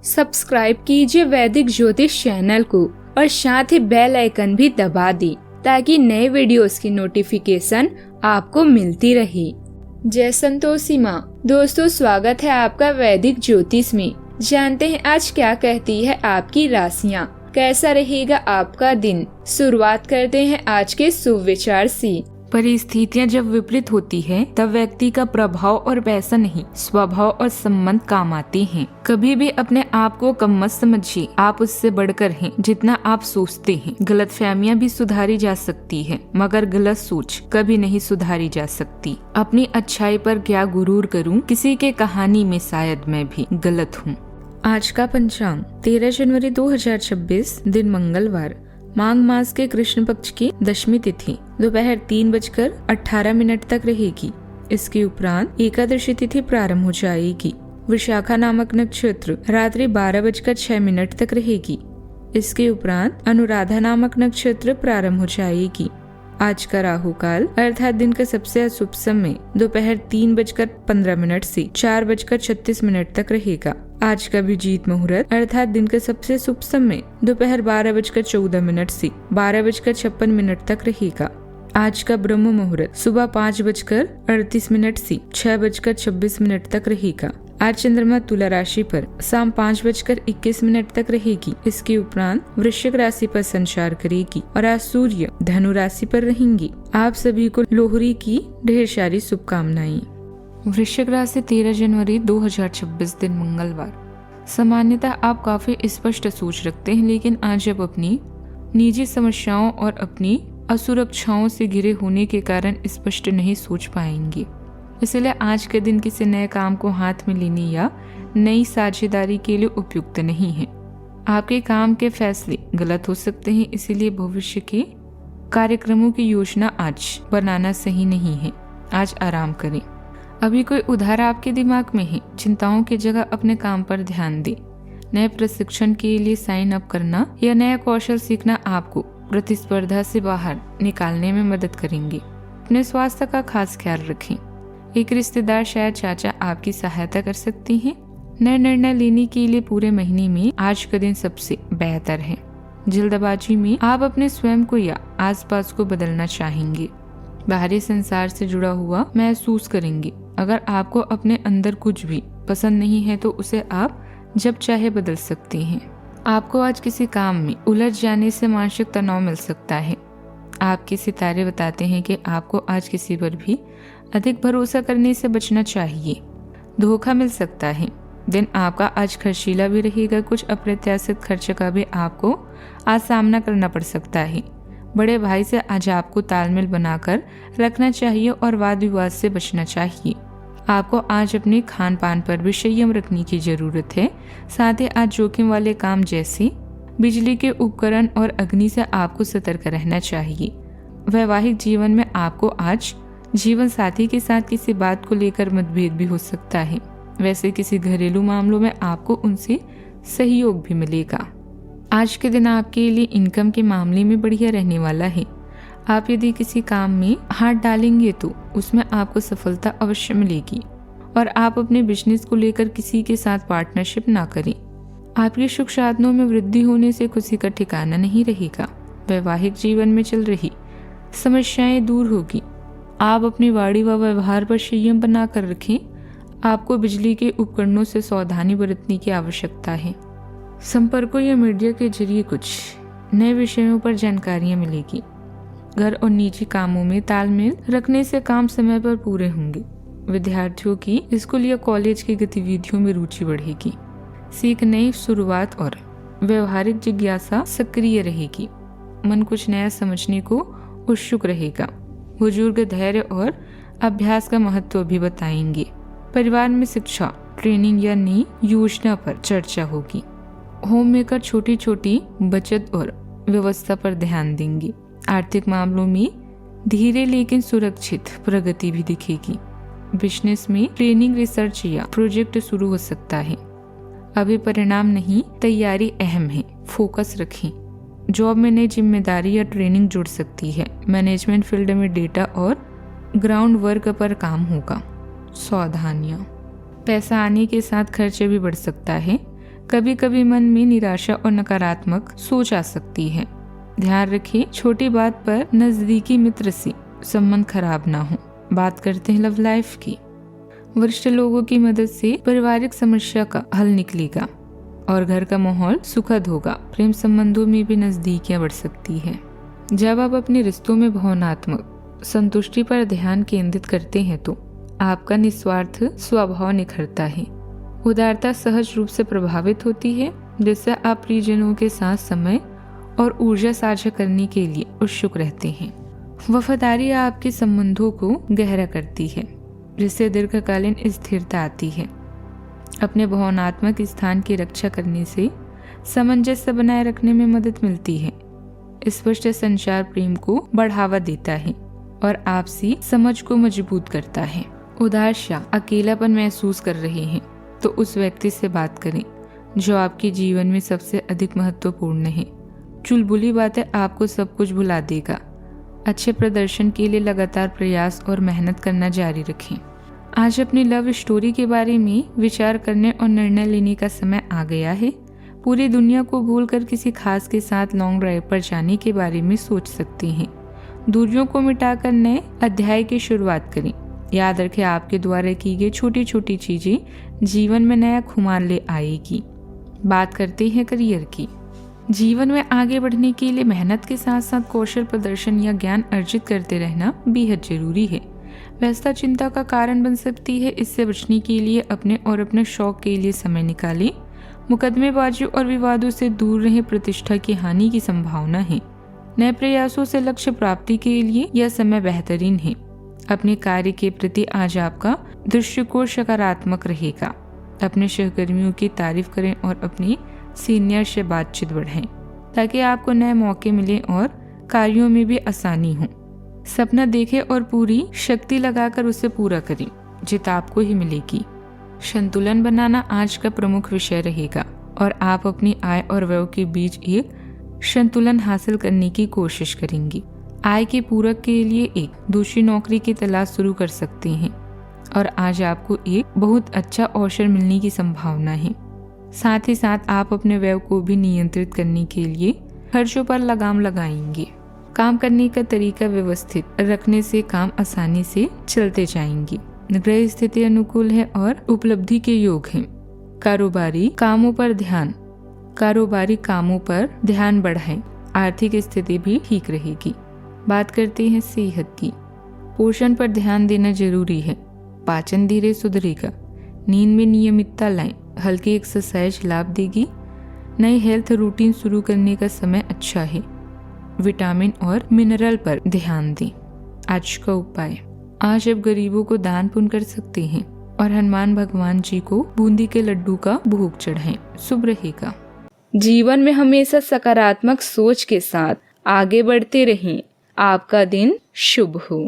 Subscribe कीजिए वैदिक ज्योतिष चैनल को और साथ ही बेल आइकन भी दबा दी ताकि नए वीडियोस की नोटिफिकेशन आपको मिलती रहे। जय संतोषी माँ। दोस्तों, स्वागत है आपका वैदिक ज्योतिष में। जानते हैं आज क्या कहती है आपकी राशियाँ, कैसा रहेगा आपका दिन। शुरुआत करते हैं आज के शुभ विचार से। परिस्थितियाँ जब विपरीत होती है तब व्यक्ति का प्रभाव और पैसा नहीं, स्वभाव और संबंध काम आते हैं। कभी भी अपने आप को कम मत समझिए, आप उससे बढ़कर हैं जितना आप सोचते हैं। गलतफहमियां भी सुधारी जा सकती है, मगर गलत सोच कभी नहीं सुधारी जा सकती। अपनी अच्छाई पर क्या गुरूर करूं, किसी के कहानी में शायद मैं भी गलत हूं। आज का पंचांग 13 जनवरी 2026, दिन मंगलवार। माघ मास के कृष्ण पक्ष की दशमी तिथि दोपहर 3:18 तक रहेगी। इसके उपरांत एकादशी तिथि प्रारंभ हो जाएगी। विशाखा नामक नक्षत्र रात्रि 12:06 तक रहेगी। इसके उपरांत अनुराधा नामक नक्षत्र प्रारंभ हो जाएगी। आज का राहु काल अर्थात दिन का सबसे अशुभ समय दोपहर 3:15 से 4:36 तक रहेगा। आज का अभिजीत मुहूर्त अर्थात दिन का सबसे शुभ समय दोपहर 12:14 से 12:56 तक रहेगा। आज का ब्रह्म मुहूर्त सुबह 5:38 से 6:26 तक रहेगा। आज चंद्रमा तुला राशि पर शाम 5:21 तक रहेगी। इसके उपरांत वृश्चिक राशि पर संचार करेगी और आज सूर्य धनु राशि पर रहेंगी। आप सभी को लोहड़ी की ढेर सारी शुभकामनाएं। वृश्चिक राशि 13 जनवरी 2026, दिन मंगलवार। सामान्यतः आप काफी स्पष्ट सोच रखते हैं, लेकिन आज आप अपनी निजी समस्याओं और अपनी असुरक्षाओं से घिरे होने के कारण स्पष्ट नहीं सोच पाएंगे। इसलिए आज के दिन किसी नए काम को हाथ में लेने या नई साझेदारी के लिए उपयुक्त नहीं है। आपके काम के फैसले गलत हो सकते हैं, इसीलिए भविष्य के कार्यक्रमों की योजना आज बनाना सही नहीं है। आज आराम करें। अभी कोई उधार आपके दिमाग में है, चिंताओं की जगह अपने काम पर ध्यान दें। नए प्रशिक्षण के लिए साइन अप करना या नया कौशल सीखना आपको प्रतिस्पर्धा से बाहर निकालने में मदद करेंगे। अपने स्वास्थ्य का खास ख्याल रखें। एक रिश्तेदार शायद चाचा आपकी सहायता कर सकती हैं। नए निर्णय लेने के लिए पूरे महीने में आज का दिन सबसे बेहतर है। जल्दबाजी में आप अपने स्वयं को या आसपास को बदलना चाहेंगे। बाहरी संसार से जुड़ा हुआ महसूस करेंगे। अगर आपको अपने अंदर कुछ भी पसंद नहीं है तो उसे आप जब चाहे बदल सकते हैं। आपको आज किसी काम में उलझ जाने से मानसिक तनाव मिल सकता है। आपके सितारे बताते हैं कि आपको आज किसी पर भी अधिक भरोसा करने से बचना चाहिए। धोखा मिल सकता है। दिन आपका आज खर्चीला भी रहेगा। कुछ अप्रत्याशित खर्च का भी आपको आज सामना करना पड़ सकता है। बड़े भाई से आज आपको तालमेल बनाकर रखना चाहिए और वाद विवाद से बचना चाहिए। आपको आज अपने खान पान पर भी संयम रखने की जरूरत है। साथ ही आज जोखिम वाले काम जैसे बिजली के उपकरण और अग्नि से आपको सतर्क रहना चाहिए। वैवाहिक जीवन में आपको आज जीवन साथी के साथ किसी बात को लेकर मतभेद भी हो सकता है। वैसे किसी घरेलू मामलों में आपको उनसे सहयोग भी मिलेगा। आज के दिन आपके लिए इनकम के मामले में बढ़िया रहने वाला है। आप यदि किसी काम में हाथ डालेंगे तो उसमें आपको सफलता अवश्य मिलेगी और आप अपने बिजनेस को लेकर किसी के साथ पार्टनरशिप ना करें। आपके सुख साधनों में वृद्धि होने से खुशी का ठिकाना नहीं रहेगा। वैवाहिक जीवन में चल रही समस्याएं दूर होगी। आप अपनी वाणी व व्यवहार पर संयम बना कर रखें। आपको बिजली के उपकरणों से सावधानी बरतने की आवश्यकता है। संपर्कों या मीडिया के जरिए कुछ नए विषयों पर जानकारियां मिलेगी। घर और निजी कामों में तालमेल रखने से काम समय पर पूरे होंगे। विद्यार्थियों की स्कूल या कॉलेज की गतिविधियों में रुचि बढ़ेगी। सीख नई शुरुआत और व्यवहारिक जिज्ञासा सक्रिय रहेगी। मन कुछ नया समझने को उत्सुक रहेगा। बुजुर्ग धैर्य और अभ्यास का महत्व भी बताएंगे। परिवार में शिक्षा, ट्रेनिंग या नई योजना पर चर्चा होगी। होम मेकर छोटी छोटी बचत और व्यवस्था पर ध्यान देंगे। आर्थिक मामलों में धीरे लेकिन सुरक्षित प्रगति भी दिखेगी। बिजनेस में ट्रेनिंग, रिसर्च या प्रोजेक्ट शुरू हो सकता है। अभी परिणाम नहीं, तैयारी अहम है। फोकस रखें। जॉब में नई जिम्मेदारी या ट्रेनिंग जुड़ सकती है। मैनेजमेंट फील्ड में डेटा और ग्राउंड वर्क पर काम होगा। सावधानियां। पैसा आने के साथ खर्चे भी बढ़ सकता है। कभी कभी मन में निराशा और नकारात्मक सोच आ सकती है। ध्यान रखें, छोटी बात पर नजदीकी मित्र से संबंध खराब ना हो। बात करते हैं लव लाइफ की। वरिष्ठ लोगों की मदद से पारिवारिक समस्या का हल निकलेगा और घर का माहौल सुखद होगा। प्रेम संबंधों में भी नजदीकियां बढ़ सकती है। जब आप अपने रिश्तों में भावनात्मक संतुष्टि पर ध्यान केंद्रित करते हैं तो आपका निस्वार्थ स्वभाव निखरता है। उदारता सहज रूप से प्रभावित होती है, जिससे आप प्रियजनों के साथ समय और ऊर्जा साझा करने के लिए उत्सुक रहते हैं। वफादारी आपके संबंधों को गहरा करती है, जिससे दीर्घकालीन स्थिरता आती है। अपने भावनात्मक स्थान की रक्षा करने से सामंजस्य बनाए रखने में मदद मिलती है। स्पष्ट संचार प्रेम को बढ़ावा देता है और आपसी समझ को मजबूत करता है। उदास या अकेलापन महसूस कर रहे हैं तो उस व्यक्ति से बात करें जो आपके जीवन में सबसे अधिक महत्वपूर्ण है। चुलबुली बातें आपको सब कुछ भुला देगा। अच्छे प्रदर्शन के लिए लगातार प्रयास और मेहनत करना जारी रखें। आज अपनी लव स्टोरी के बारे में विचार करने और निर्णय लेने का समय आ गया है। पूरी दुनिया को भूलकर किसी खास के साथ लॉन्ग ड्राइव पर जाने के बारे में सोच सकते हैं। दूरियों को मिटाकर नए अध्याय की शुरुआत करें। याद रखें, आपके द्वारा की गई छोटी छोटी चीजें जीवन में नया खुमार ले आएगी। बात करते हैं करियर की। जीवन में आगे बढ़ने के लिए मेहनत के साथ साथ कौशल प्रदर्शन या ज्ञान अर्जित करते रहना बेहद जरूरी है। व्यस्तता चिंता का कारण बन सकती है। इससे बचने के लिए अपने और अपने शौक के लिए समय निकालें। मुकदमेबाजी और विवादों से दूर रहें। प्रतिष्ठा की हानि की संभावना है। नए प्रयासों से लक्ष्य प्राप्ति के लिए यह समय बेहतरीन है। अपने कार्य के प्रति आज आपका दृष्टिकोण सकारात्मक रहेगा। अपने सहकर्मियों की तारीफ करें और अपने सीनियर से बातचीत बढ़ाएं ताकि आपको नए मौके मिले और कार्यों में भी आसानी हो। सपना देखें और पूरी शक्ति लगाकर उसे पूरा करें। जीत आपको ही मिलेगी। संतुलन बनाना आज का प्रमुख विषय रहेगा और आप अपनी आय और व्यय के बीच एक संतुलन हासिल करने की कोशिश करेंगे। आय के पूरक के लिए एक दूसरी नौकरी की तलाश शुरू कर सकते हैं और आज आपको एक बहुत अच्छा अवसर मिलने की संभावना है। साथ ही साथ आप अपने व्यय को भी नियंत्रित करने के लिए खर्चों पर लगाम लगाएंगे। काम करने का तरीका व्यवस्थित रखने से काम आसानी से चलते जाएंगे। ग्रह स्थिति अनुकूल है और उपलब्धि के योग है। कारोबारी कामों पर ध्यान बढ़ाएं। आर्थिक स्थिति भी ठीक रहेगी। बात करते हैं सेहत की। पोषण पर ध्यान देना जरूरी है। पाचन धीरे सुधरेगा। नींद में नियमितता लाएं। हल्की एक्सरसाइज लाभ देगी। नई हेल्थ रूटीन शुरू करने का समय अच्छा है। विटामिन और मिनरल पर ध्यान दें। आज का उपाय, आज आप गरीबों को दान पुण्य कर सकते हैं और हनुमान भगवान जी को बूंदी के लड्डू का भोग चढ़ाएं। शुभ रहेगा। जीवन में हमेशा सकारात्मक सोच के साथ आगे बढ़ते रहें। आपका दिन शुभ हो।